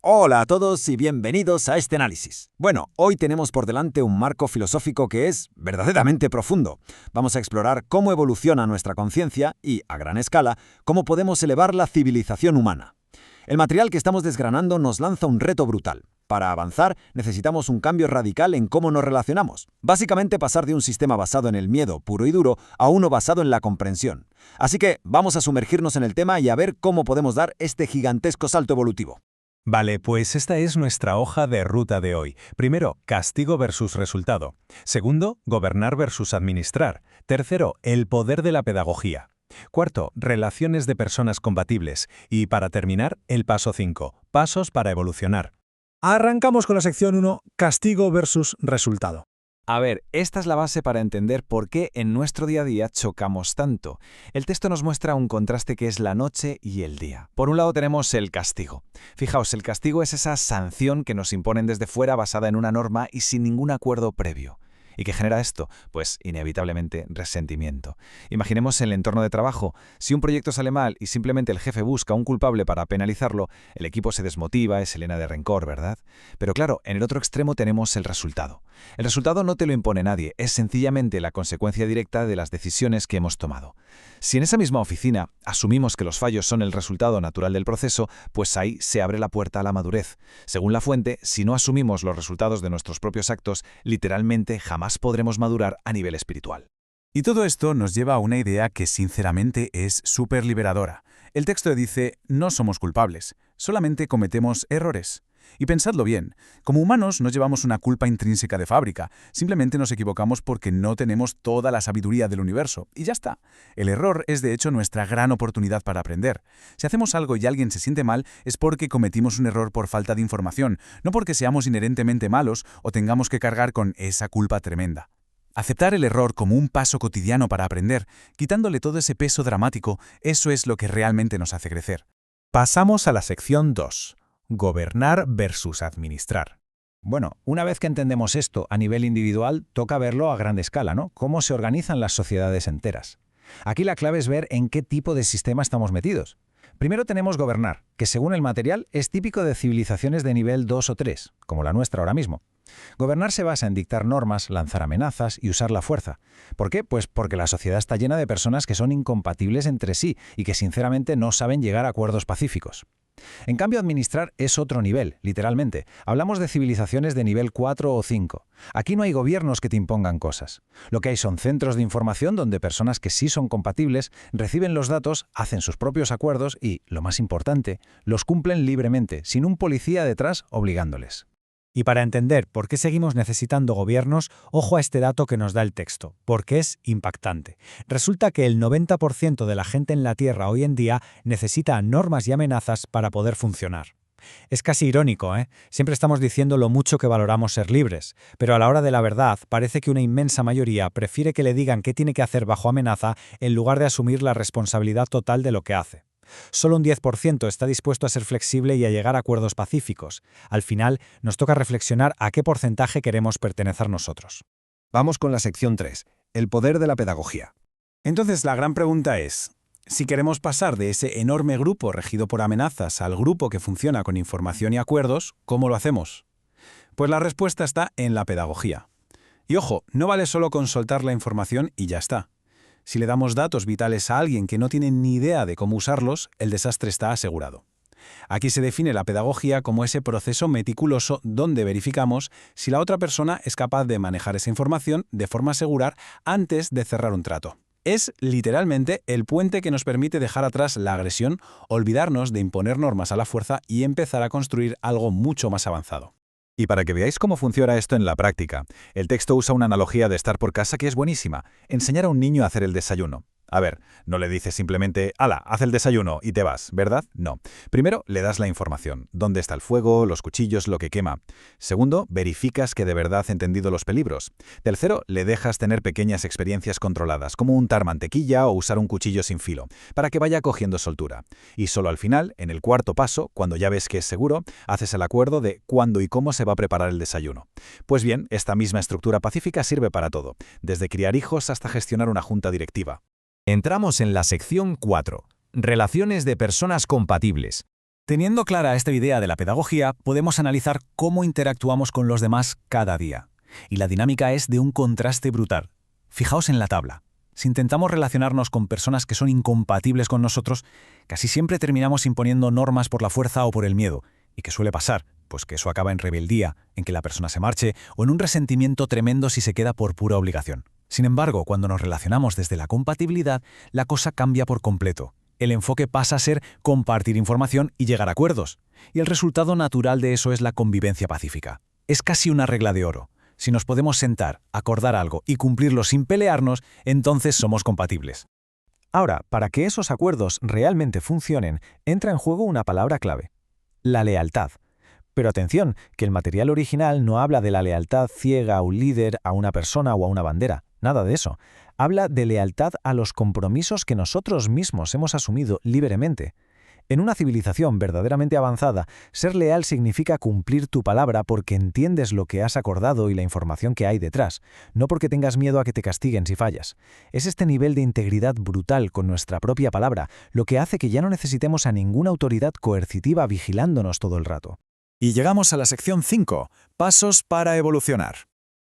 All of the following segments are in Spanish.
Hola a todos y bienvenidos a este análisis. Bueno, hoy tenemos por delante un marco filosófico que es verdaderamente profundo. Vamos a explorar cómo evoluciona nuestra conciencia y, a gran escala, cómo podemos elevar la civilización humana. El material que estamos desgranando nos lanza un reto brutal. Para avanzar, necesitamos un cambio radical en cómo nos relacionamos. Básicamente pasar de un sistema basado en el miedo puro y duro a uno basado en la comprensión. Así que vamos a sumergirnos en el tema y a ver cómo podemos dar este gigantesco salto evolutivo. Vale, pues esta es nuestra hoja de ruta de hoy. Primero, castigo versus resultado. Segundo, gobernar versus administrar. Tercero, el poder de la pedagogía. Cuarto, relaciones de personas compatibles. Y para terminar, el paso 5, pasos para evolucionar. Arrancamos con la sección 1, castigo versus resultado. A ver, esta es la base para entender por qué en nuestro día a día chocamos tanto. El texto nos muestra un contraste que es la noche y el día. Por un lado tenemos el castigo. Fijaos, el castigo es esa sanción que nos imponen desde fuera basada en una norma y sin ningún acuerdo previo. ¿Y qué genera esto? Pues inevitablemente resentimiento. Imaginemos el entorno de trabajo. Si un proyecto sale mal y simplemente el jefe busca un culpable para penalizarlo, el equipo se desmotiva y se llena de rencor, ¿verdad? Pero claro, en el otro extremo tenemos el resultado. El resultado no te lo impone nadie, es sencillamente la consecuencia directa de las decisiones que hemos tomado. Si en esa misma oficina asumimos que los fallos son el resultado natural del proceso, pues ahí se abre la puerta a la madurez. Según la fuente, si no asumimos los resultados de nuestros propios actos, literalmente jamás podremos madurar a nivel espiritual. Y todo esto nos lleva a una idea que sinceramente es súper liberadora. El texto dice, no somos culpables, solamente cometemos errores. Y pensadlo bien, como humanos no llevamos una culpa intrínseca de fábrica, simplemente nos equivocamos porque no tenemos toda la sabiduría del universo, y ya está. El error es de hecho nuestra gran oportunidad para aprender. Si hacemos algo y alguien se siente mal, es porque cometimos un error por falta de información, no porque seamos inherentemente malos o tengamos que cargar con esa culpa tremenda. Aceptar el error como un paso cotidiano para aprender, quitándole todo ese peso dramático, eso es lo que realmente nos hace crecer. Pasamos a la sección 2. Gobernar versus administrar. Bueno, una vez que entendemos esto a nivel individual, toca verlo a gran escala, ¿no? Cómo se organizan las sociedades enteras. Aquí la clave es ver en qué tipo de sistema estamos metidos. Primero tenemos gobernar, que según el material es típico de civilizaciones de nivel 2 o 3, como la nuestra ahora mismo. Gobernar se basa en dictar normas, lanzar amenazas y usar la fuerza. ¿Por qué? Pues porque la sociedad está llena de personas que son incompatibles entre sí y que sinceramente no saben llegar a acuerdos pacíficos. En cambio, administrar es otro nivel, literalmente. Hablamos de civilizaciones de nivel 4 o 5. Aquí no hay gobiernos que te impongan cosas. Lo que hay son centros de información donde personas que sí son compatibles reciben los datos, hacen sus propios acuerdos y, lo más importante, los cumplen libremente, sin un policía detrás obligándoles. Y para entender por qué seguimos necesitando gobiernos, ojo a este dato que nos da el texto, porque es impactante. Resulta que el 90% de la gente en la Tierra hoy en día necesita normas y amenazas para poder funcionar. Es casi irónico, ¿eh? Siempre estamos diciendo lo mucho que valoramos ser libres, pero a la hora de la verdad parece que una inmensa mayoría prefiere que le digan qué tiene que hacer bajo amenaza en lugar de asumir la responsabilidad total de lo que hace. Solo un 10% está dispuesto a ser flexible y a llegar a acuerdos pacíficos. Al final, nos toca reflexionar a qué porcentaje queremos pertenecer nosotros. Vamos con la sección 3, el poder de la pedagogía. Entonces la gran pregunta es, si queremos pasar de ese enorme grupo regido por amenazas al grupo que funciona con información y acuerdos, ¿cómo lo hacemos? Pues la respuesta está en la pedagogía. Y ojo, no vale solo con soltar la información y ya está. Si le damos datos vitales a alguien que no tiene ni idea de cómo usarlos, el desastre está asegurado. Aquí se define la pedagogía como ese proceso meticuloso donde verificamos si la otra persona es capaz de manejar esa información de forma segura antes de cerrar un trato. Es literalmente el puente que nos permite dejar atrás la agresión, olvidarnos de imponer normas a la fuerza y empezar a construir algo mucho más avanzado. Y para que veáis cómo funciona esto en la práctica, el texto usa una analogía de estar por casa que es buenísima. Enseñar a un niño a hacer el desayuno. A ver, no le dices simplemente, ¡hala, haz el desayuno y te vas!, ¿verdad? No. Primero, le das la información. ¿Dónde está el fuego, los cuchillos, lo que quema? Segundo, verificas que de verdad ha entendido los peligros. Tercero, le dejas tener pequeñas experiencias controladas, como untar mantequilla o usar un cuchillo sin filo, para que vaya cogiendo soltura. Y solo al final, en el cuarto paso, cuando ya ves que es seguro, haces el acuerdo de cuándo y cómo se va a preparar el desayuno. Pues bien, esta misma estructura pacífica sirve para todo, desde criar hijos hasta gestionar una junta directiva. Entramos en la sección 4, relaciones de personas compatibles. Teniendo clara esta idea de la pedagogía, podemos analizar cómo interactuamos con los demás cada día. Y la dinámica es de un contraste brutal. Fijaos en la tabla. Si intentamos relacionarnos con personas que son incompatibles con nosotros, casi siempre terminamos imponiendo normas por la fuerza o por el miedo. ¿Y qué suele pasar? Pues que eso acaba en rebeldía, en que la persona se marche, o en un resentimiento tremendo si se queda por pura obligación. Sin embargo, cuando nos relacionamos desde la compatibilidad, la cosa cambia por completo. El enfoque pasa a ser compartir información y llegar a acuerdos. Y el resultado natural de eso es la convivencia pacífica. Es casi una regla de oro. Si nos podemos sentar, acordar algo y cumplirlo sin pelearnos, entonces somos compatibles. Ahora, para que esos acuerdos realmente funcionen, entra en juego una palabra clave: la lealtad. Pero atención, que el material original no habla de la lealtad ciega a un líder, a una persona o a una bandera. Nada de eso. Habla de lealtad a los compromisos que nosotros mismos hemos asumido libremente. En una civilización verdaderamente avanzada, ser leal significa cumplir tu palabra porque entiendes lo que has acordado y la información que hay detrás, no porque tengas miedo a que te castiguen si fallas. Es este nivel de integridad brutal con nuestra propia palabra lo que hace que ya no necesitemos a ninguna autoridad coercitiva vigilándonos todo el rato. Y llegamos a la sección 5, pasos para evolucionar.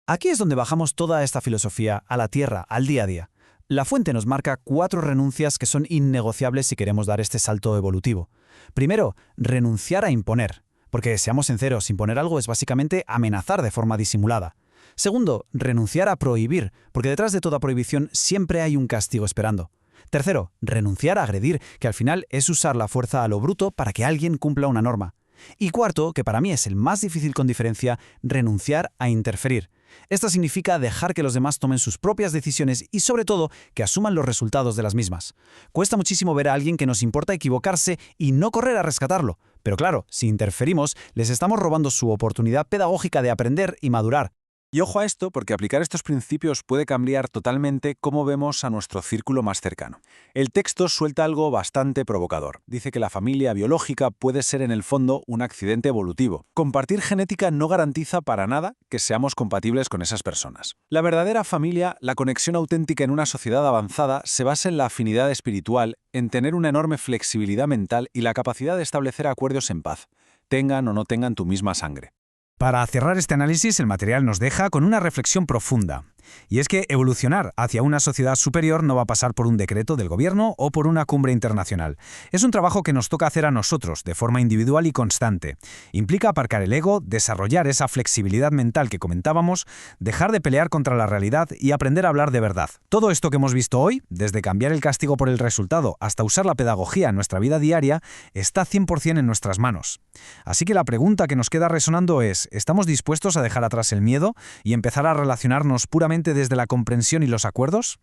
Aquí es donde bajamos toda esta filosofía a la tierra, al día a día. La fuente nos marca 4 renuncias que son innegociables si queremos dar este salto evolutivo. Primero, renunciar a imponer, porque seamos sinceros, imponer algo es básicamente amenazar de forma disimulada. Segundo, renunciar a prohibir, porque detrás de toda prohibición siempre hay un castigo esperando. Tercero, renunciar a agredir, que al final es usar la fuerza a lo bruto para que alguien cumpla una norma. Y cuarto, que para mí es el más difícil con diferencia, renunciar a interferir. Esto significa dejar que los demás tomen sus propias decisiones y, sobre todo, que asuman los resultados de las mismas. Cuesta muchísimo ver a alguien que nos importa equivocarse y no correr a rescatarlo. Pero claro, si interferimos, les estamos robando su oportunidad pedagógica de aprender y madurar. Y ojo a esto, porque aplicar estos principios puede cambiar totalmente cómo vemos a nuestro círculo más cercano. El texto suelta algo bastante provocador. Dice que la familia biológica puede ser en el fondo un accidente evolutivo. Compartir genética no garantiza para nada que seamos compatibles con esas personas. La verdadera familia, la conexión auténtica en una sociedad avanzada, se basa en la afinidad espiritual, en tener una enorme flexibilidad mental y la capacidad de establecer acuerdos en paz, tengan o no tengan tu misma sangre. Para cerrar este análisis, el material nos deja con una reflexión profunda. Y es que evolucionar hacia una sociedad superior no va a pasar por un decreto del gobierno o por una cumbre internacional. Es un trabajo que nos toca hacer a nosotros, de forma individual y constante. Implica aparcar el ego, desarrollar esa flexibilidad mental que comentábamos, dejar de pelear contra la realidad y aprender a hablar de verdad. Todo esto que hemos visto hoy, desde cambiar el castigo por el resultado hasta usar la pedagogía en nuestra vida diaria, está 100% en nuestras manos. Así que la pregunta que nos queda resonando es: ¿estamos dispuestos a dejar atrás el miedo y empezar a relacionarnos puramente desde la comprensión y los acuerdos?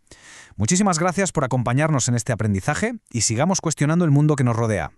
Muchísimas gracias por acompañarnos en este aprendizaje y sigamos cuestionando el mundo que nos rodea.